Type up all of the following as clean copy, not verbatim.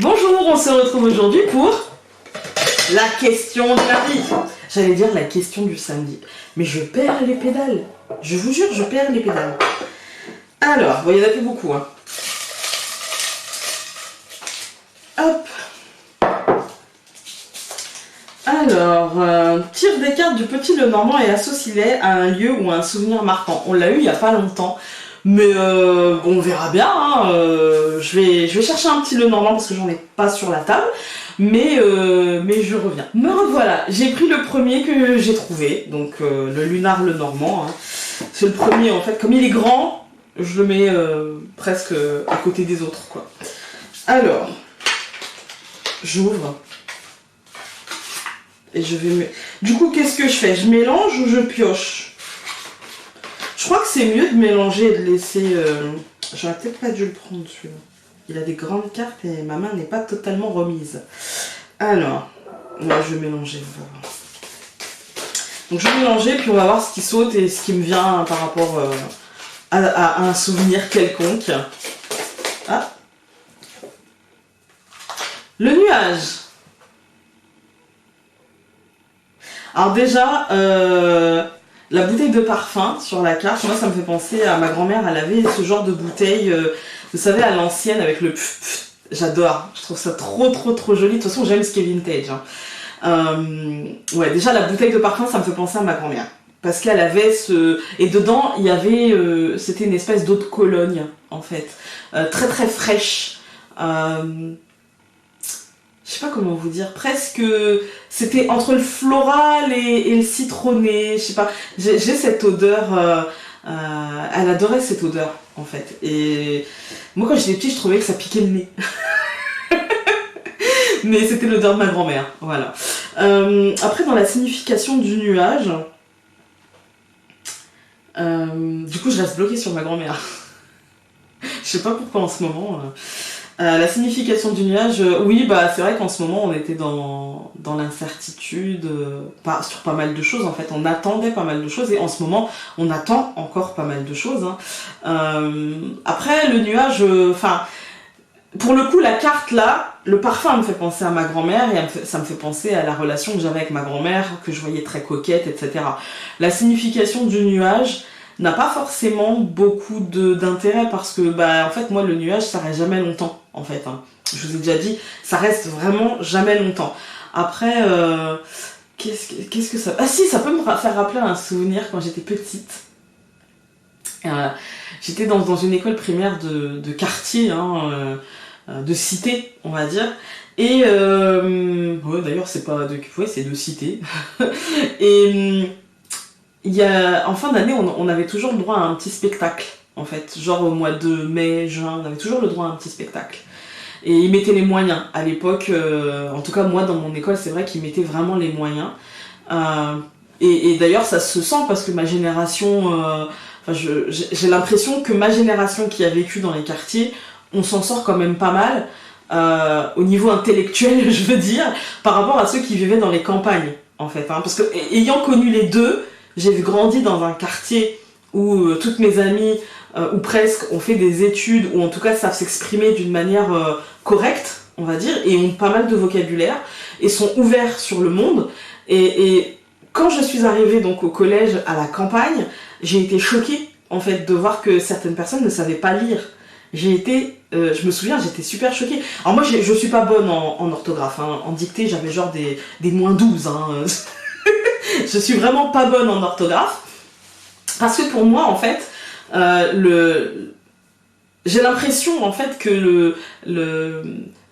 Bonjour, on se retrouve aujourd'hui pour la question du mardi. J'allais dire la question du samedi, mais je perds les pédales. Je vous jure, je perds les pédales. Alors, bon, il n'y en a plus beaucoup. Hein. Hop. Alors, tire des cartes du Petit Lenormand et associe-les à un lieu ou à un souvenir marquant. On l'a eu il n'y a pas longtemps. Mais bon, on verra bien. Hein. Je vais chercher un Petit Lenormand parce que j'en ai pas sur la table. Mais je reviens. Me revoilà. J'ai pris le premier que j'ai trouvé. Donc le Lunar Lenormand. Hein. C'est le premier en fait. Comme il est grand, je le mets presque à côté des autres, quoi. Alors, j'ouvre. Et je vais... Du coup, qu'est-ce que je fais? Je mélange ou je pioche? Je crois que c'est mieux de mélanger et de laisser... J'aurais peut-être pas dû le prendre, celui-là. Il a des grandes cartes et ma main n'est pas totalement remise. Alors, là, je vais mélanger. Donc, je vais mélanger, puis on va voir ce qui saute et ce qui me vient par rapport à un souvenir quelconque. Ah. Le nuage. Alors déjà, la bouteille de parfum sur la carte, moi ça me fait penser à ma grand-mère, elle avait ce genre de bouteille, vous savez, à l'ancienne avec le pff, pff. J'adore, je trouve ça trop joli, de toute façon j'aime ce qui est vintage. Hein. Ouais, déjà la bouteille de parfum, ça me fait penser à ma grand-mère. Parce qu'elle avait ce... Et dedans, il y avait... c'était une espèce d'eau de Cologne, en fait. Très fraîche. Je sais pas comment vous dire, presque c'était entre le floral et le citronné, je sais pas, j'ai cette odeur, elle adorait cette odeur en fait, et moi quand j'étais petite je trouvais que ça piquait le nez, mais c'était l'odeur de ma grand-mère, voilà. Après dans la signification du nuage, du coup je reste bloquée sur ma grand-mère, je sais pas pourquoi en ce moment... la signification du nuage, oui, bah c'est vrai qu'en ce moment on était dans l'incertitude sur pas mal de choses en fait, on attendait pas mal de choses et en ce moment on attend encore pas mal de choses. Hein. Après le nuage, pour le coup la carte là, le parfum me fait penser à ma grand-mère et ça me fait penser à la relation que j'avais avec ma grand-mère, que je voyais très coquette, etc. La signification du nuage n'a pas forcément beaucoup d'intérêt parce que bah en fait moi le nuage ça reste jamais longtemps en fait, hein. Je vous ai déjà dit, ça reste vraiment jamais longtemps. Après qu'est-ce que ça... Ah si, ça peut me faire rappeler un souvenir quand j'étais petite. J'étais dans une école primaire de quartier, hein, de cité on va dire, et ouais, d'ailleurs c'est pas de... ouais, c'est de cité. Et en fin d'année, on avait toujours le droit à un petit spectacle, en fait. Genre au mois de mai, juin, on avait toujours le droit à un petit spectacle. Et ils mettaient les moyens. À l'époque, en tout cas moi dans mon école, c'est vrai qu'ils mettaient vraiment les moyens. Et d'ailleurs ça se sent parce que ma génération... j'ai l'impression que ma génération qui a vécu dans les quartiers, on s'en sort quand même pas mal, au niveau intellectuel, je veux dire, par rapport à ceux qui vivaient dans les campagnes, en fait. Hein. Parce que ayant connu les deux, j'ai grandi dans un quartier où toutes mes amies, ou presque, ont fait des études, ou en tout cas savent s'exprimer d'une manière correcte, on va dire, et ont pas mal de vocabulaire, et sont ouverts sur le monde. Et quand je suis arrivée donc au collège à la campagne, j'ai été choquée, en fait, de voir que certaines personnes ne savaient pas lire. J'ai été, je me souviens, j'étais super choquée. Alors moi, je suis pas bonne en orthographe, hein. En dictée, j'avais genre des -12, hein. Je suis vraiment pas bonne en orthographe parce que pour moi en fait j'ai l'impression en fait que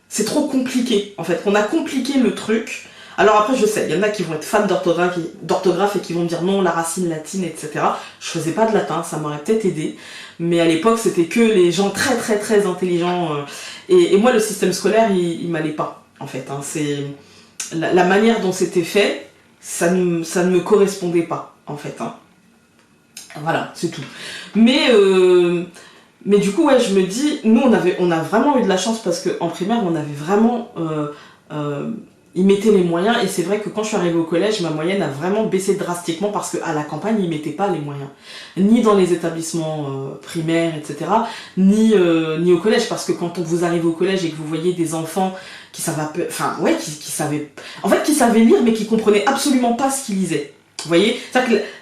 c'est trop compliqué en fait, qu'on a compliqué le truc. Alors après je sais, il y en a qui vont être fans d'orthographe et qui vont me dire non, la racine latine, etc. Je faisais pas de latin, ça m'aurait peut-être aidé, mais à l'époque c'était que les gens très intelligents, et moi le système scolaire il m'allait pas en fait, hein. C'est la manière dont c'était fait, ça ne me correspondait pas, en fait. Hein. Voilà, c'est tout. Mais du coup, ouais, je me dis, nous, on a vraiment eu de la chance parce qu'en primaire, on avait vraiment Ils mettaient les moyens, et c'est vrai que quand je suis arrivée au collège, ma moyenne a vraiment baissé drastiquement parce qu'à la campagne, ils mettaient pas les moyens. Ni dans les établissements primaires, etc., ni au collège, parce que quand vous arrivez au collège et que vous voyez des enfants qui savaient, enfin, ouais, qui savaient, en fait, qui savaient lire, mais qui comprenaient absolument pas ce qu'ils lisaient. Vous voyez?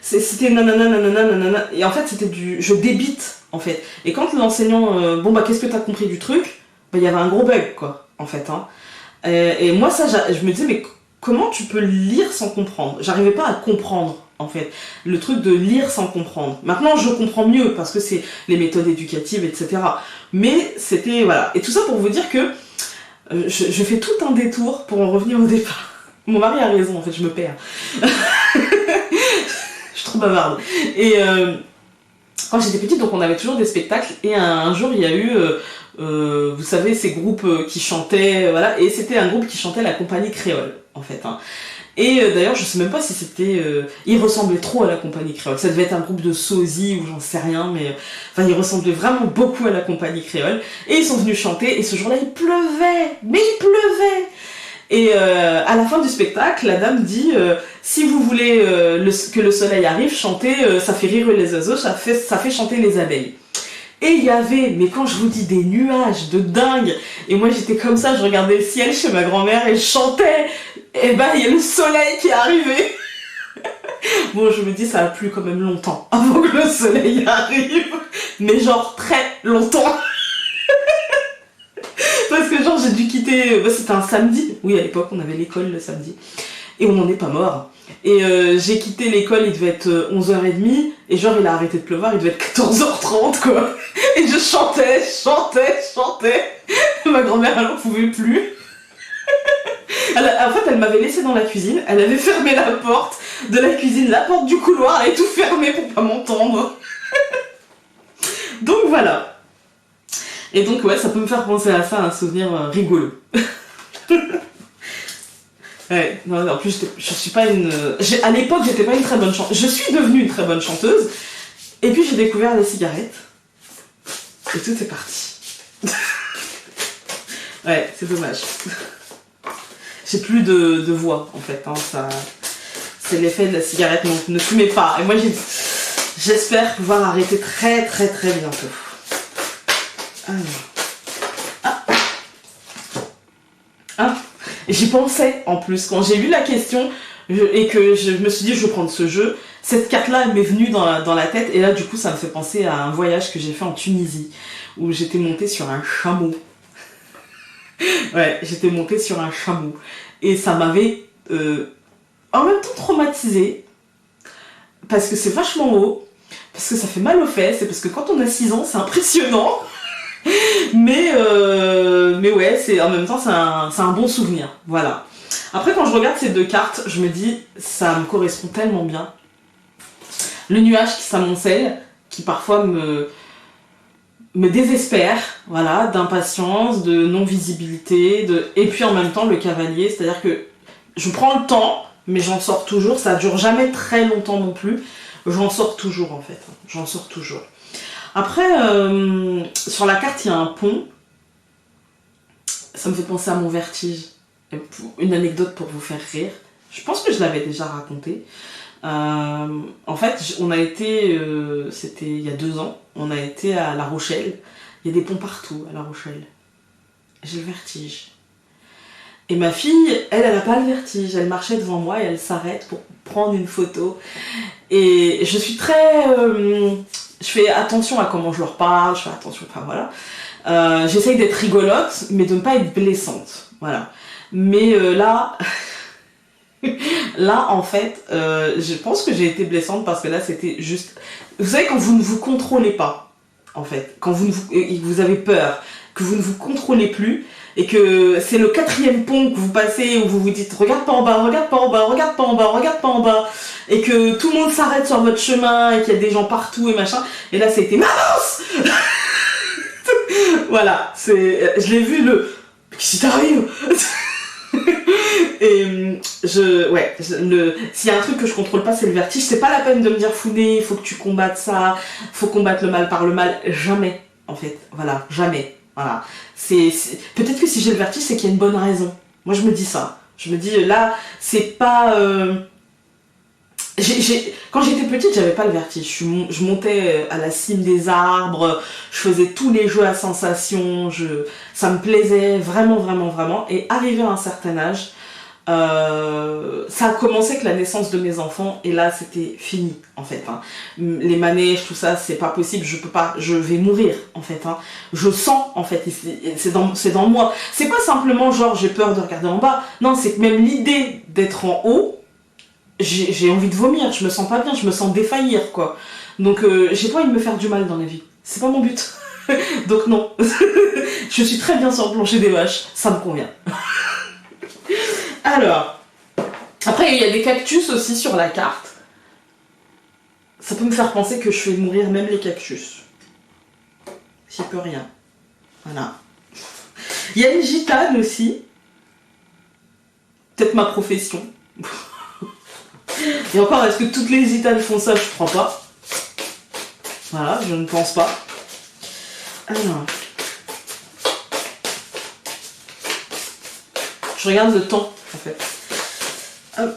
C'était nanana, nanana, nanana, et en fait, c'était je débite, en fait. Et quand l'enseignant, bon, bah, qu'est-ce que t'as compris du truc? Bah, il y avait un gros bug, quoi, en fait, hein. Et moi, ça, je me disais, mais comment tu peux lire sans comprendre? J'arrivais pas à comprendre, en fait, le truc de lire sans comprendre. Maintenant, je comprends mieux, parce que c'est les méthodes éducatives, etc. Mais c'était, voilà. Et tout ça pour vous dire que je fais tout un détour pour en revenir au départ. Mon mari a raison, en fait, je me perds. Je suis trop bavarde. Et quand j'étais petite, donc on avait toujours des spectacles, et un jour, il y a eu... vous savez, ces groupes qui chantaient, voilà, et c'était un groupe qui chantait la compagnie créole, en fait, hein. Et d'ailleurs, je sais même pas si c'était... il ressemblait trop à la compagnie créole. Ça devait être un groupe de sosie ou j'en sais rien, mais... Enfin, il ressemblait vraiment beaucoup à la compagnie créole. Et ils sont venus chanter, et ce jour-là, il pleuvait. Mais il pleuvait. Et à la fin du spectacle, la dame dit si vous voulez que le soleil arrive, chantez, ça fait rire les oiseaux, ça fait chanter les abeilles. Et il y avait, mais quand je vous dis des nuages de dingue, et moi j'étais comme ça, je regardais le ciel chez ma grand-mère et je chantais, et ben il y a le soleil qui est arrivé. Bon, je me dis ça a plu quand même longtemps avant que le soleil arrive, mais genre très longtemps. Parce que genre j'ai dû quitter, c'était un samedi, oui à l'époque on avait l'école le samedi, et on n'en est pas mort. Et j'ai quitté l'école, il devait être 11h30, et genre il a arrêté de pleuvoir, il devait être 14h30 quoi. Et je chantais. Ma grand-mère elle en pouvait plus. En fait elle m'avait laissée dans la cuisine, elle avait fermé la porte de la cuisine, la porte du couloir, elle avait tout fermé pour pas m'entendre. Donc voilà. Et donc ouais, ça peut me faire penser à ça, un souvenir rigolo. Ouais, non, en plus, je suis pas une... À l'époque, j'étais pas une très bonne chanteuse. Je suis devenue une très bonne chanteuse. Et puis, j'ai découvert la cigarette. Et tout est parti. Ouais, c'est dommage. J'ai plus de voix, en fait. Hein, ça... C'est l'effet de la cigarette, donc ne fumez pas. Et moi, j'espère pouvoir arrêter très, très, très bientôt. Alors... Ah. J'y pensais en plus, quand j'ai lu la question et que je me suis dit je vais prendre ce jeu, cette carte-là m'est venue dans la tête et là du coup ça me fait penser à un voyage que j'ai fait en Tunisie où j'étais montée sur un chameau. Ouais, j'étais montée sur un chameau et ça m'avait en même temps traumatisée parce que c'est vachement haut, parce que ça fait mal aux fesses et parce que quand on a 6 ans c'est impressionnant. Mais ouais, en même temps, c'est un bon souvenir. Voilà. Après, quand je regarde ces deux cartes, je me dis, ça me correspond tellement bien. Le nuage qui s'amoncelle, qui parfois me désespère, voilà, d'impatience, de non-visibilité, et puis en même temps, le cavalier, c'est-à-dire que je prends le temps, mais j'en sors toujours. Ça dure jamais très longtemps non plus. J'en sors toujours, en fait. J'en sors toujours. Après, sur la carte, il y a un pont. Ça me fait penser à mon vertige. Une anecdote pour vous faire rire. Je pense que je l'avais déjà raconté. En fait, on a été, c'était il y a 2 ans, on a été à La Rochelle. Il y a des ponts partout à La Rochelle. J'ai le vertige. Et ma fille, elle n'a pas le vertige. Elle marchait devant moi et elle s'arrête pour prendre une photo. Et je suis très... je fais attention à comment je leur parle, je fais attention, enfin voilà. J'essaye d'être rigolote, mais de ne pas être blessante. Voilà. Mais là... là, en fait, je pense que j'ai été blessante parce que là, c'était juste... Vous savez, quand vous ne vous contrôlez pas, en fait, quand vous avez peur, que vous ne vous contrôlez plus, et que c'est le 4e pont que vous passez où vous vous dites regarde pas en bas, regarde pas en bas, regarde pas en bas, regarde pas en bas, et que tout le monde s'arrête sur votre chemin et qu'il y a des gens partout et machin, et là c'était mince. Voilà, je l'ai vu qu'est-ce qui t'arrive? Et s'il y a un truc que je contrôle pas, c'est le vertige. C'est pas la peine de me dire Founé, il faut que tu combattes ça, faut combattre le mal par le mal. Jamais, en fait. Voilà, jamais. Voilà. Peut-être que si j'ai le vertige, c'est qu'il y a une bonne raison. Moi, je me dis ça. Je me dis, là, c'est pas... Quand j'étais petite, j'avais pas le vertige. Je montais à la cime des arbres, je faisais tous les jeux à sensations, ça me plaisait vraiment, vraiment, vraiment. Et arrivé à un certain âge, ça a commencé avec la naissance de mes enfants, et là, c'était fini, en fait. Hein. Les manèges, tout ça, c'est pas possible, je peux pas, je vais mourir, en fait. Hein. Je sens, en fait, c'est dans moi. C'est pas simplement genre, j'ai peur de regarder en bas. Non, c'est que même l'idée d'être en haut, j'ai envie de vomir, je me sens pas bien, je me sens défaillir, quoi. Donc, j'ai pas envie de me faire du mal dans la vie. C'est pas mon but. Donc, non. Je suis très bien sur le plancher des vaches, ça me convient. Alors, après, il y a des cactus aussi sur la carte. Ça peut me faire penser que je vais mourir même les cactus. J'y peux rien. Voilà. Il y a une gitane aussi. Peut-être ma profession. Et encore, est-ce que toutes les gitanes font ça? Je crois pas. Voilà, je ne pense pas. Alors. Je regarde le temps, en fait. Hop.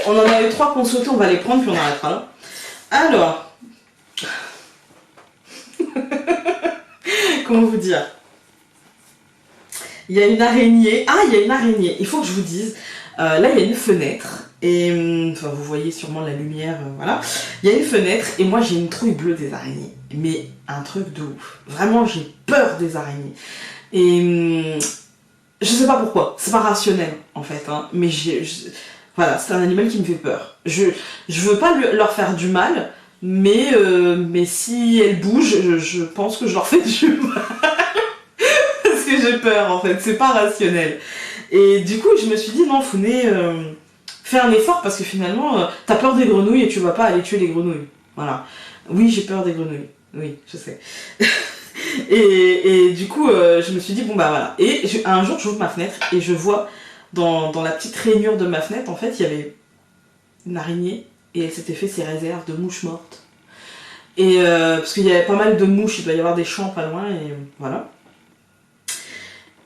On en avait 3 qu'on sautait, on va les prendre, puis on arrêtera là. Alors. Comment vous dire? Il y a une araignée. Ah, il y a une araignée. Il faut que je vous dise. Là, il y a une fenêtre. Et enfin, vous voyez sûrement la lumière. Voilà. Il y a une fenêtre. Et moi, j'ai une trouille bleue des araignées. Mais un truc de ouf. Vraiment, j'ai peur des araignées. Et je sais pas pourquoi. C'est pas rationnel, en fait. Hein, mais voilà, c'est un animal qui me fait peur. Je veux pas leur faire du mal. Mais si elles bougent, je pense que je leur fais du mal. Parce que j'ai peur, en fait. C'est pas rationnel. Et du coup, je me suis dit, non, Founé, fais un effort, parce que finalement, t'as peur des grenouilles et tu vas pas aller tuer les grenouilles. Voilà. Oui, j'ai peur des grenouilles. Oui, je sais. et du coup, je me suis dit, bon, bah voilà. Et un jour, j'ouvre ma fenêtre et je vois, dans la petite rainure de ma fenêtre, en fait, il y avait une araignée. Et elle s'était fait ses réserves de mouches mortes. Et parce qu'il y avait pas mal de mouches, il doit y avoir des champs pas loin, et voilà.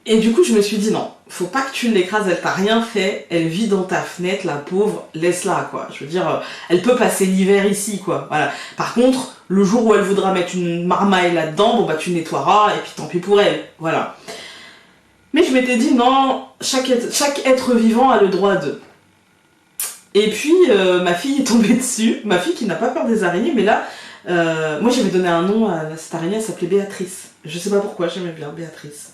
Et du coup, je me suis dit, non, faut pas que tu l'écrases, elle t'a rien fait, elle vit dans ta fenêtre, la pauvre, laisse-la, quoi. Je veux dire, elle peut passer l'hiver ici, quoi. Voilà. Par contre, le jour où elle voudra mettre une marmaille là-dedans, bon bah tu nettoieras, et puis tant pis pour elle. Voilà. Mais je m'étais dit, non, chaque être vivant a le droit de... Et puis, ma fille est tombée dessus, ma fille qui n'a pas peur des araignées, mais là, moi j'avais donné un nom à cette araignée, elle s'appelait Béatrice. Je sais pas pourquoi, j'aimais bien Béatrice.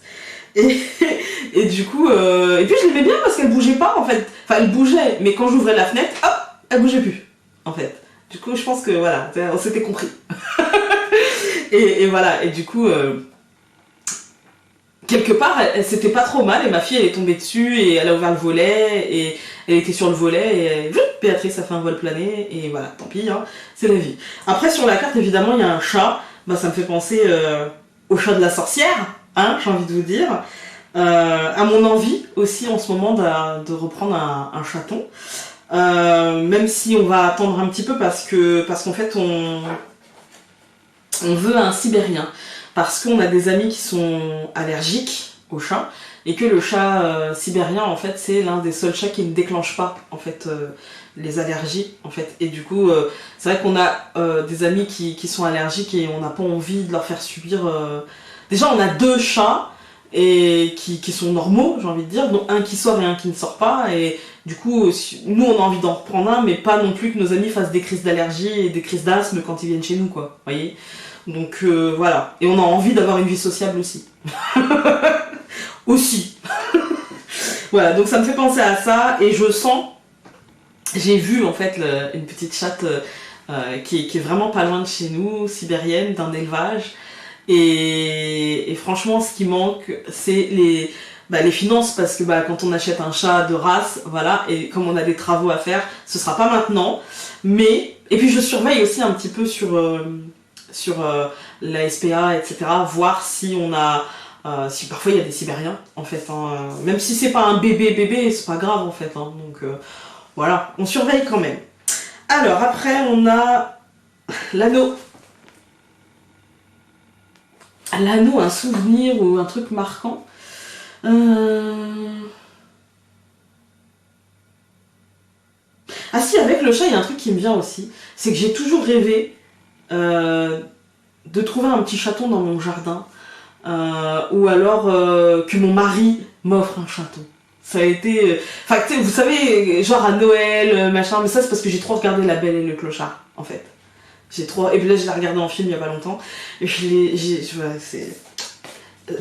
Et du coup, et puis je l'aimais bien parce qu'elle bougeait pas en fait. Enfin, elle bougeait, mais quand j'ouvrais la fenêtre, hop, elle bougeait plus, en fait. Du coup, je pense que voilà, on s'était compris. et voilà, et du coup... quelque part, c'était pas trop mal, et ma fille elle est tombée dessus et elle a ouvert le volet et elle était sur le volet et Béatrice a fait un vol plané et voilà, tant pis, hein, c'est la vie. Après sur la carte évidemment il y a un chat, bah, ça me fait penser au chat de la sorcière, hein, j'ai envie de vous dire, à mon envie aussi en ce moment de reprendre un chaton, même si on va attendre un petit peu parce qu'en fait on veut un sibérien. Parce qu'on a des amis qui sont allergiques au chat et que le chat sibérien en fait c'est l'un des seuls chats qui ne déclenche pas en fait les allergies en fait, et du coup c'est vrai qu'on a des amis qui sont allergiques et on n'a pas envie de leur faire subir déjà on a 2 chats et qui sont normaux, j'ai envie de dire, dont un qui sort et un qui ne sort pas, et du coup nous on a envie d'en reprendre un, mais pas non plus que nos amis fassent des crises d'allergie et des crises d'asthme quand ils viennent chez nous, quoi, voyez. Donc voilà, et on a envie d'avoir une vie sociable aussi. Aussi. Voilà, donc ça me fait penser à ça, et je sens, j'ai vu en fait une petite chatte qui est vraiment pas loin de chez nous, sibérienne, d'un élevage, et franchement ce qui manque c'est les finances, parce que quand on achète un chat de race, voilà, et comme on a des travaux à faire, ce sera pas maintenant, mais, et puis je surveille aussi un petit peu sur la SPA, etc., voir si on a si parfois il y a des sibériens en fait, hein, même si c'est pas un bébé, c'est pas grave en fait, hein, donc voilà, on surveille quand même. Alors après on a l'anneau. L'anneau, un souvenir ou un truc marquant. Ah si, avec le chat, il y a un truc qui me vient aussi. C'est que j'ai toujours rêvé de trouver un petit chaton dans mon jardin. Ou alors que mon mari m'offre un chaton. Ça a été... Enfin, tu sais, vous savez, genre à Noël, machin, mais ça c'est parce que j'ai trop regardé La Belle et le Clochard, en fait. J'ai trop... Et puis là, je l'ai regardé en film il y a pas longtemps. Et voilà, c'est...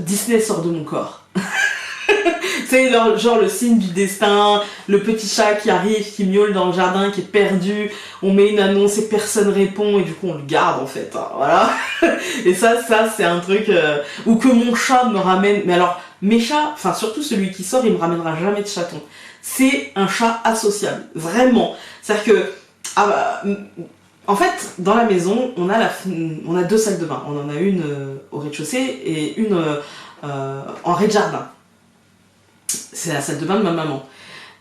Disney sort de mon corps. C'est genre le signe du destin, le petit chat qui arrive, qui miaule dans le jardin, qui est perdu, on met une annonce et personne répond et du coup on le garde en fait, hein, voilà. Et ça c'est un truc ou que mon chat me ramène, mais alors mes chats, enfin surtout celui qui sort, il me ramènera jamais de chaton. C'est un chat associable, vraiment. C'est-à-dire que en fait, dans la maison, on a 2 salles de bain. On en a une au rez-de-chaussée et une en rez-de-jardin. C'est la salle de bain de ma maman.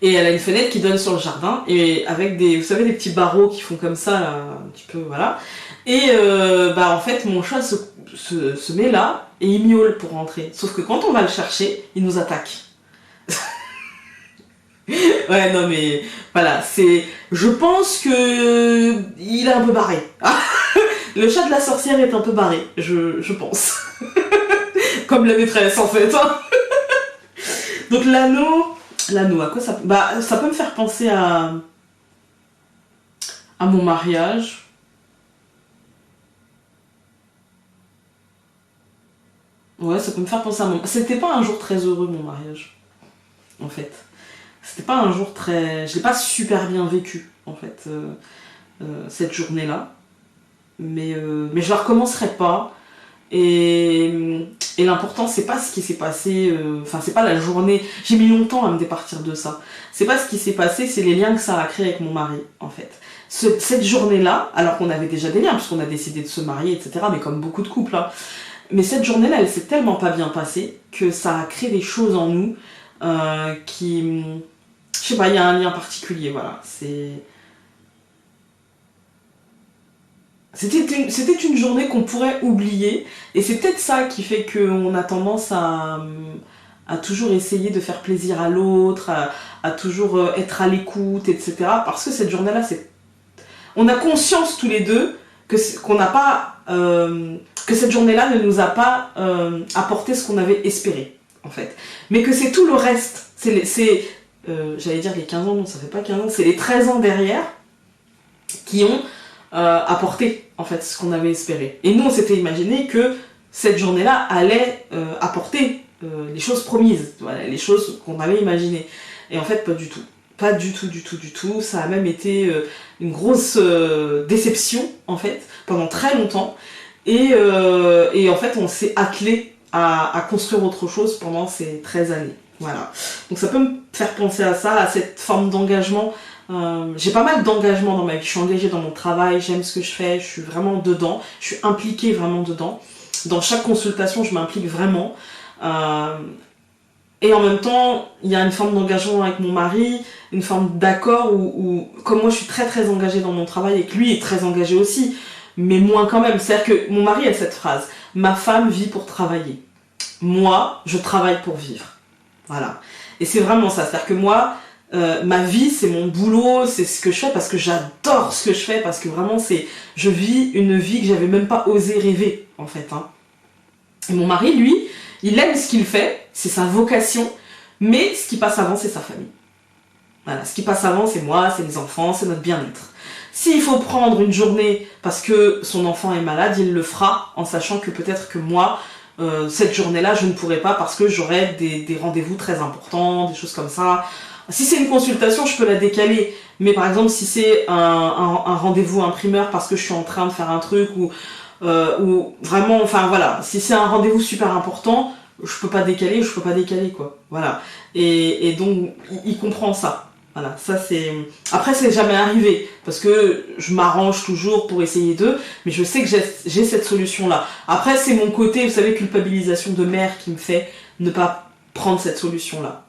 Et elle a une fenêtre qui donne sur le jardin, et avec vous savez, des petits barreaux qui font comme ça, là, un petit peu, voilà. Et en fait, mon chat se met là, et il miaule pour rentrer. Sauf que quand on va le chercher, il nous attaque. Ouais, non mais, voilà, je pense que il est un peu barré. Le chat de la sorcière est un peu barré, je pense. Comme la maîtresse, en fait, hein. Donc l'anneau, à quoi ça... ça peut me faire penser à mon mariage. Ouais, ça peut me faire penser à mon... C'était pas un jour très heureux, mon mariage, en fait. C'était pas un jour très... Je l'ai pas super bien vécu, en fait, cette journée-là. Mais je la recommencerai pas. Et l'important, c'est pas ce qui s'est passé, c'est pas la journée, j'ai mis longtemps à me départir de ça. C'est pas ce qui s'est passé, c'est les liens que ça a créé avec mon mari, en fait. Cette journée-là, alors qu'on avait déjà des liens, puisqu'on a décidé de se marier, etc., mais comme beaucoup de couples, hein, mais cette journée-là, elle s'est tellement pas bien passée que ça a créé des choses en nous qui... Je sais pas, il y a un lien particulier, voilà. C'était une journée qu'on pourrait oublier, et c'est peut-être ça qui fait qu'on a tendance à toujours essayer de faire plaisir à l'autre, à toujours être à l'écoute, etc. Parce que cette journée-là, on a conscience tous les deux que cette journée-là ne nous a pas apporté ce qu'on avait espéré, en fait. Mais que c'est tout le reste, j'allais dire les 15 ans, non, ça fait pas 15 ans, c'est les 13 ans derrière qui ont apporter en fait ce qu'on avait espéré. Et nous on s'était imaginé que cette journée-là allait apporter les choses promises, voilà, les choses qu'on avait imaginées. Et en fait pas du tout. Pas du tout. Ça a même été une grosse déception en fait pendant très longtemps. Et en fait on s'est attelé à construire autre chose pendant ces 13 années. Voilà. Donc ça peut me faire penser à ça, à cette forme d'engagement. J'ai pas mal d'engagement dans ma vie, je suis engagée dans mon travail, j'aime ce que je fais, je suis vraiment dedans, je suis impliquée vraiment dedans. Dans chaque consultation, je m'implique vraiment. Et en même temps, il y a une forme d'engagement avec mon mari, une forme d'accord où comme moi je suis très très engagée dans mon travail et que lui est très engagé aussi, mais moins quand même. C'est-à-dire que mon mari a cette phrase, ma femme vit pour travailler. Moi, je travaille pour vivre. Voilà. Et c'est vraiment ça, c'est-à-dire que moi, ma vie, c'est mon boulot, c'est ce que je fais parce que j'adore ce que je fais, parce que vraiment, je vis une vie que j'avais même pas osé rêver, en fait. Hein. Et mon mari, lui, il aime ce qu'il fait, c'est sa vocation, mais ce qui passe avant, c'est sa famille. Voilà, ce qui passe avant, c'est moi, c'est les enfants, c'est notre bien-être. S'il faut prendre une journée parce que son enfant est malade, il le fera, en sachant que peut-être que moi, cette journée-là, je ne pourrais pas parce que j'aurais des rendez-vous très importants, des choses comme ça. Si c'est une consultation, je peux la décaler. Mais par exemple, si c'est un rendez-vous imprimeur parce que je suis en train de faire un truc ou vraiment, enfin voilà, si c'est un rendez-vous super important, je peux pas décaler, quoi. Voilà. Et donc, il comprend ça. Voilà, ça c'est... Après, c'est jamais arrivé, parce que je m'arrange toujours pour essayer d'eux, mais je sais que j'ai cette solution-là. Après, c'est mon côté, vous savez, culpabilisation de mère qui me fait ne pas prendre cette solution-là.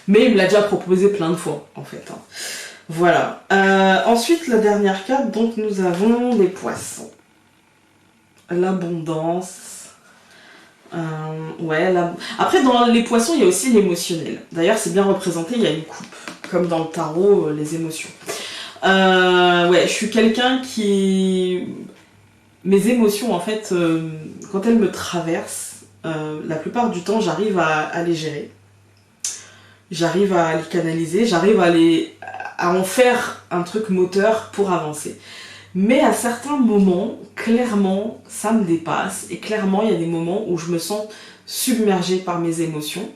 Mais il me l'a déjà proposé plein de fois, en fait. Hein. Voilà. Ensuite, la dernière carte, donc nous avons les poissons. L'abondance. Ouais, après, dans les poissons, il y a aussi l'émotionnel. D'ailleurs, c'est bien représenté, il y a une coupe, comme dans le tarot, les émotions. Ouais, je suis quelqu'un qui... Mes émotions, en fait, quand elles me traversent, la plupart du temps, j'arrive à les gérer. J'arrive à les canaliser, j'arrive à en faire un truc moteur pour avancer. Mais à certains moments, clairement, ça me dépasse. Et clairement, il y a des moments où je me sens submergée par mes émotions.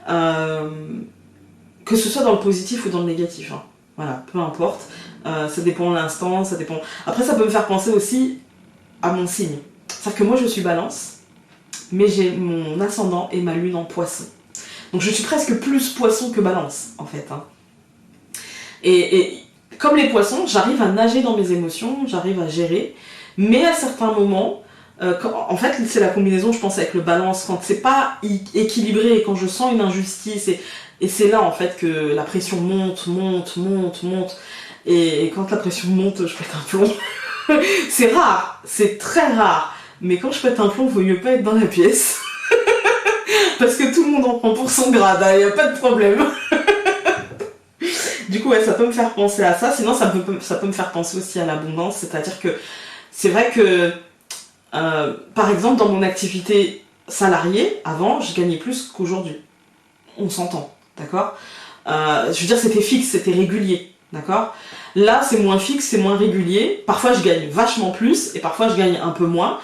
Que ce soit dans le positif ou dans le négatif. Hein. Voilà, peu importe. Ça dépend de l'instant, ça dépend... Après, ça peut me faire penser aussi à mon signe. C'est-à-dire que moi, je suis balance, mais j'ai mon ascendant et ma lune en poisson. Donc je suis presque plus poisson que balance, en fait. Hein. Et comme les poissons, j'arrive à nager dans mes émotions, j'arrive à gérer, mais à certains moments, en fait, c'est la combinaison, je pense, avec le balance, quand c'est pas équilibré et quand je sens une injustice, et c'est là, en fait, que la pression monte, et quand la pression monte, je pète un plomb. C'est rare, c'est très rare, mais quand je pète un plomb, il vaut mieux pas être dans la pièce. Parce que tout le monde en prend pour son grade, il n'y a pas de problème. Du coup, ouais, ça peut me faire penser à ça. Sinon, ça peut me faire penser aussi à l'abondance. C'est-à-dire que c'est vrai que, par exemple, dans mon activité salariée, avant, je gagnais plus qu'aujourd'hui. On s'entend, d'accord ? Je veux dire, c'était fixe, c'était régulier, d'accord ? Là, c'est moins fixe, c'est moins régulier. Parfois, je gagne vachement plus et parfois, je gagne un peu moins.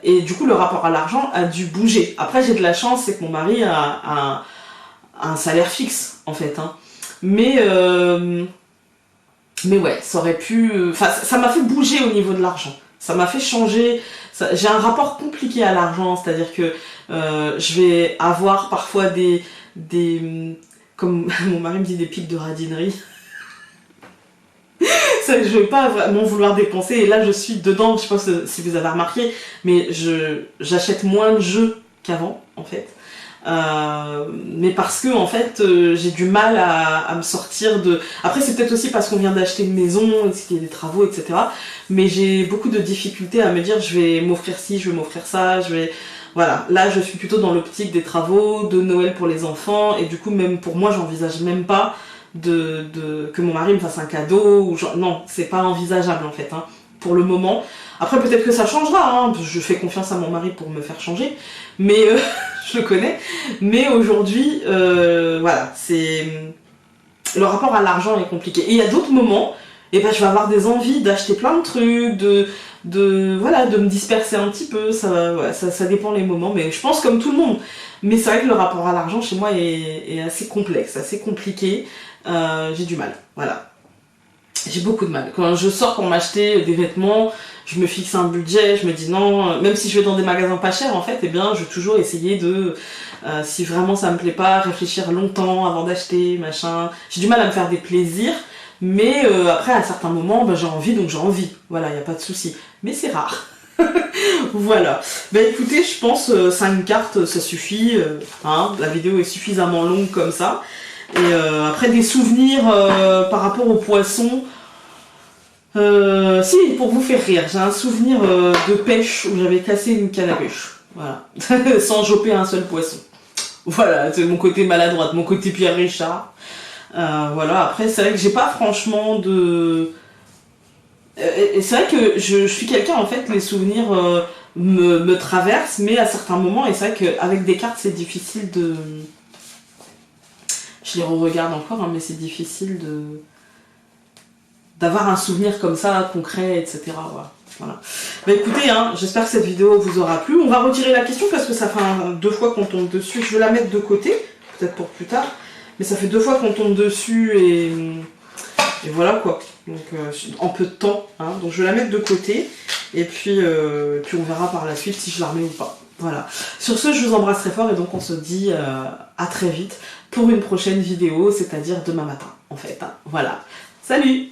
Et du coup le rapport à l'argent a dû bouger. Après j'ai de la chance, c'est que mon mari a un salaire fixe en fait hein. Mais ouais, ça aurait pu... Enfin ça m'a fait bouger au niveau de l'argent. Ça m'a fait changer. J'ai un rapport compliqué à l'argent, c'est-à-dire que je vais avoir parfois des comme mon mari me dit, des pics de radinerie. Je vais pas vraiment vouloir dépenser et là je suis dedans, je sais pas si vous avez remarqué, mais j'achète moins de jeux qu'avant en fait. Mais parce que en fait j'ai du mal à me sortir de... Après c'est peut-être aussi parce qu'on vient d'acheter une maison, qu'il y a des travaux, etc. Mais j'ai beaucoup de difficultés à me dire je vais m'offrir ci, je vais m'offrir ça, je vais... Voilà, là je suis plutôt dans l'optique des travaux, de Noël pour les enfants, et du coup même pour moi j'envisage même pas que mon mari me fasse un cadeau ou genre, non, c'est pas envisageable en fait hein, pour le moment. Après peut-être que ça changera hein, je fais confiance à mon mari pour me faire changer, mais je le connais, mais aujourd'hui voilà, c'est le rapport à l'argent est compliqué. Et il y a d'autres moments, et ben je vais avoir des envies d'acheter plein de trucs, voilà, de me disperser un petit peu, ça dépend les moments, mais je pense comme tout le monde. Mais c'est vrai que le rapport à l'argent chez moi est assez complexe, assez compliqué. J'ai du mal, voilà. J'ai beaucoup de mal. Quand je sors pour m'acheter des vêtements, je me fixe un budget, je me dis non, même si je vais dans des magasins pas chers en fait, eh bien je vais toujours essayer de, si vraiment ça me plaît pas, réfléchir longtemps avant d'acheter, machin. J'ai du mal à me faire des plaisirs, mais après à certains moments, ben, j'ai envie, donc j'ai envie. Voilà, y a pas de souci. Mais c'est rare. Voilà. Bah écoutez, je pense 5 cartes, ça suffit. Hein, la vidéo est suffisamment longue comme ça. Et après des souvenirs par rapport aux poissons. Si, pour vous faire rire, j'ai un souvenir de pêche où j'avais cassé une canne à pêche. Voilà. Sans choper un seul poisson. Voilà, c'est mon côté maladroite, mon côté Pierre Richard. Voilà, après c'est vrai que j'ai pas franchement de... Et c'est vrai que je suis quelqu'un, en fait, les souvenirs me traversent, mais à certains moments, et c'est vrai qu'avec des cartes, c'est difficile de... Je les re-regarde encore, hein, mais c'est difficile d'avoir un souvenir comme ça, concret, etc. Voilà. Bah écoutez, hein, j'espère que cette vidéo vous aura plu. On va retirer la question parce que ça fait 2 fois qu'on tombe dessus. Je vais la mettre de côté, peut-être pour plus tard, mais ça fait 2 fois qu'on tombe dessus et voilà quoi. Donc en peu de temps, hein. Donc je vais la mettre de côté et puis on verra par la suite si je la remets ou pas. Voilà. Sur ce, je vous embrasse très fort et donc on se dit à très vite pour une prochaine vidéo, c'est-à-dire demain matin en fait. Hein. Voilà. Salut!